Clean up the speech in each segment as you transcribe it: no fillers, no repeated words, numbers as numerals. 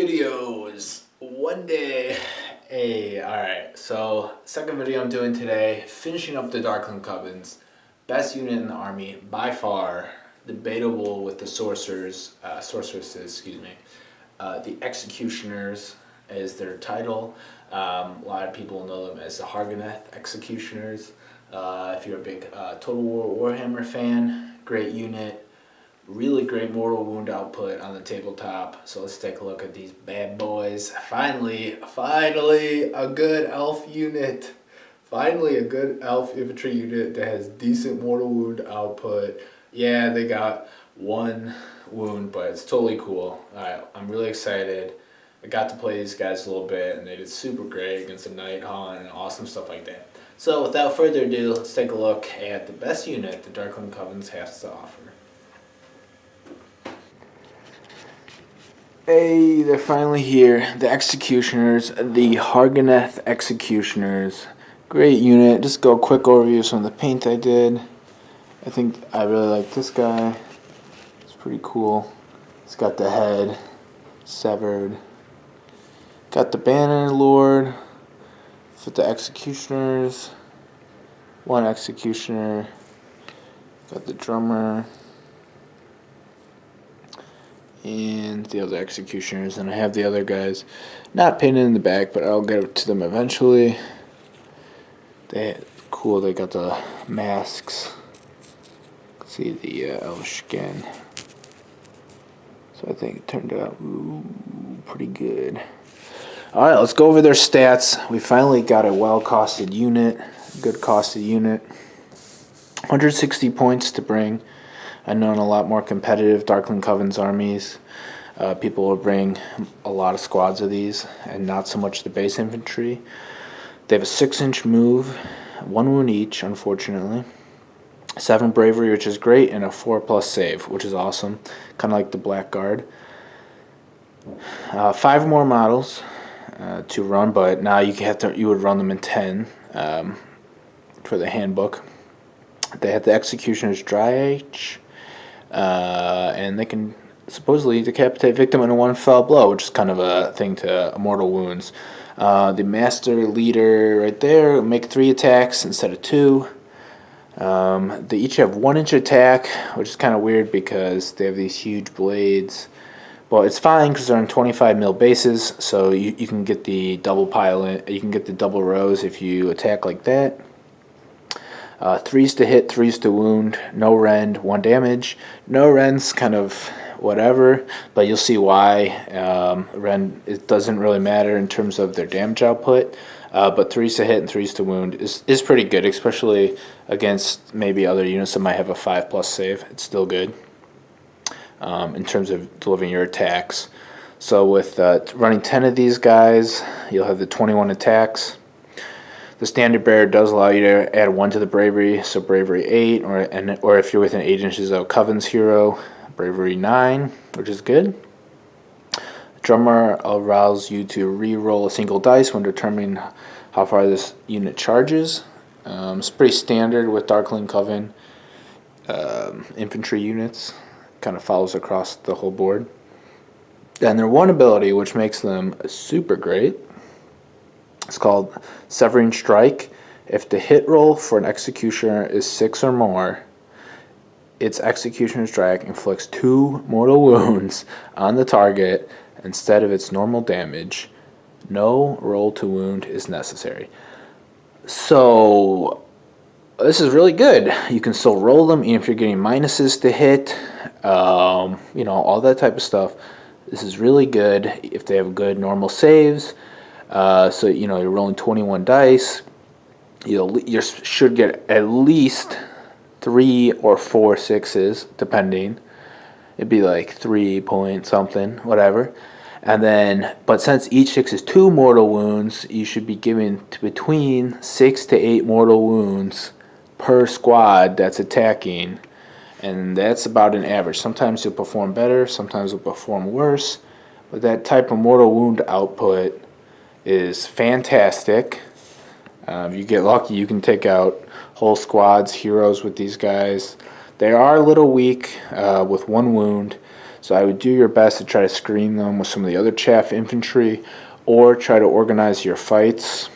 videos one day. Hey, alright, so second video I'm doing today, finishing up the Darkling Covens. Best unit in the army by far, debatable with the sorceresses, excuse me. The Executioners is their title. A lot of people know them as the Har Ganeth Executioners. If you're a big Total War Warhammer fan, great unit. Really great mortal wound output on the tabletop. So let's take a look at these bad boys. Finally a good elf unit. Finally a good elf infantry unit that has decent mortal wound output. Yeah, they got one wound, but it's totally cool. Alright, I'm really excited. I got to play these guys a little bit and they did super great against the Night Haunt and awesome stuff like that. So without further ado, let's take a look at the best unit the Darkling Covens has to offer. Hey, they're finally here. The Executioners, the Har Ganeth Executioners. Great unit. Just go quick overview of some of the paint I did. I think I really like this guy. It's pretty cool. It's got the head severed. Got the Banner Lord for the Executioners. One Executioner. Got the drummer. And the other Executioners, and I have the other guys not painted in the back, but I'll get to them eventually. Cool, they got the masks. See the elf skin. So I think it turned out pretty good. Alright, let's go over their stats. We finally got a well-costed unit, good costed unit. 160 points to bring. I know in a lot more competitive Darkling Covens armies, people will bring a lot of squads of these and not so much the base infantry. They have a 6-inch move, 1 wound each, unfortunately. 7 bravery, which is great, and a 4+ save, which is awesome, kind of like the Black Guard. 5 more models to run, but now you would run them in 10 for the handbook. They have the Executioner's Dry Age. And they can supposedly decapitate victim in a 1 fell blow, which is kind of a thing to mortal wounds. The Master Leader right there make 3 attacks instead of 2. They each have 1-inch attack, which is kind of weird because they have these huge blades. But it's fine because they're on 25 mil bases, so you can get the double pilot. You can get the double rows if you attack like that. 3s to hit, 3s to wound, no rend, 1 damage. No rend's kind of whatever, but you'll see why. Rend, it doesn't really matter in terms of their damage output, but 3s to hit and 3s to wound is pretty good, especially against maybe other units that might have a 5+ save. It's still good in terms of delivering your attacks. So with running 10 of these guys, you'll have the 21 attacks. The Standard Bearer does allow you to add 1 to the Bravery, so Bravery 8, or if you're within 8 inches of a Covens hero, Bravery 9, which is good. Drummer allows you to re-roll a single dice when determining how far this unit charges. It's pretty standard with Darkling Coven infantry units. Kind of follows across the whole board. And their one ability, which makes them super great, it's called Severing Strike. If the hit roll for an Executioner is 6 or more, its Executioner's Drag inflicts 2 mortal wounds on the target instead of its normal damage. No roll to wound is necessary. So this is really good. You can still roll them even if you're getting minuses to hit, you know, all that type of stuff. This is really good if they have good normal saves. So you know, you're rolling 21 dice. You should get at least 3 or 4 6s, depending. It'd be like 3 point something, whatever. And then, but since each 6 is 2 mortal wounds, you should be given between 6 to 8 mortal wounds per squad that's attacking, and that's about an average. Sometimes you'll perform better, sometimes you'll perform worse, but that type of mortal wound output is fantastic. You get lucky, you can take out whole squads, heroes with these guys. They are a little weak with 1 wound, So I would do your best to try to screen them with some of the other chaff infantry, or try to organize your fights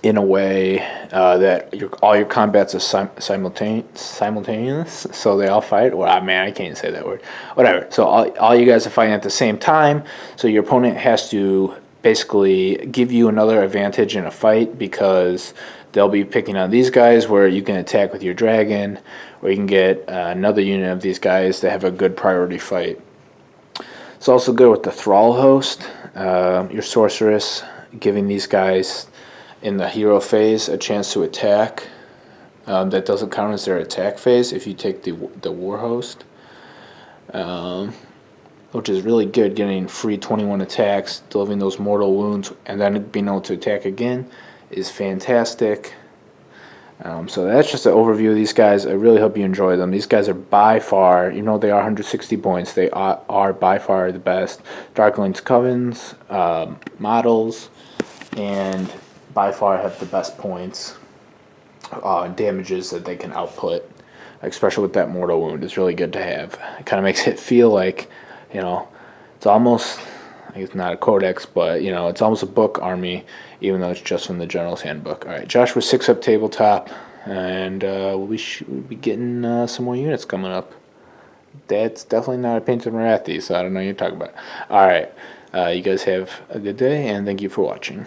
in a way that all your combats are simultaneous, so they all fight. Well, I can't say that word. Whatever. So all you guys are fighting at the same time, so your opponent has to basically give you another advantage in a fight, because they'll be picking on these guys where you can attack with your dragon, or you can get another unit of these guys that have a good priority fight. It's also good with the Thrall host, your sorceress, giving these guys in the hero phase a chance to attack. That doesn't count as their attack phase if you take the war host, which is really good, getting free 21 attacks, delivering those mortal wounds, and then being able to attack again is fantastic. So that's just an overview of these guys. I really hope you enjoy them. These guys are by far, they are 160 points, they are by far the best Darkling Covens models, and by far have the best points and damages that they can output, especially with that mortal wound. It's really good to have. It kind of makes it feel like, it's almost, I guess not a codex, but, it's almost a book army, even though it's just from the General's Handbook. All right, Joshua 6-up tabletop, and we'll be getting some more units coming up. That's definitely not a Painted Marathi, so I don't know what you're talking about. All right, you guys have a good day, and thank you for watching.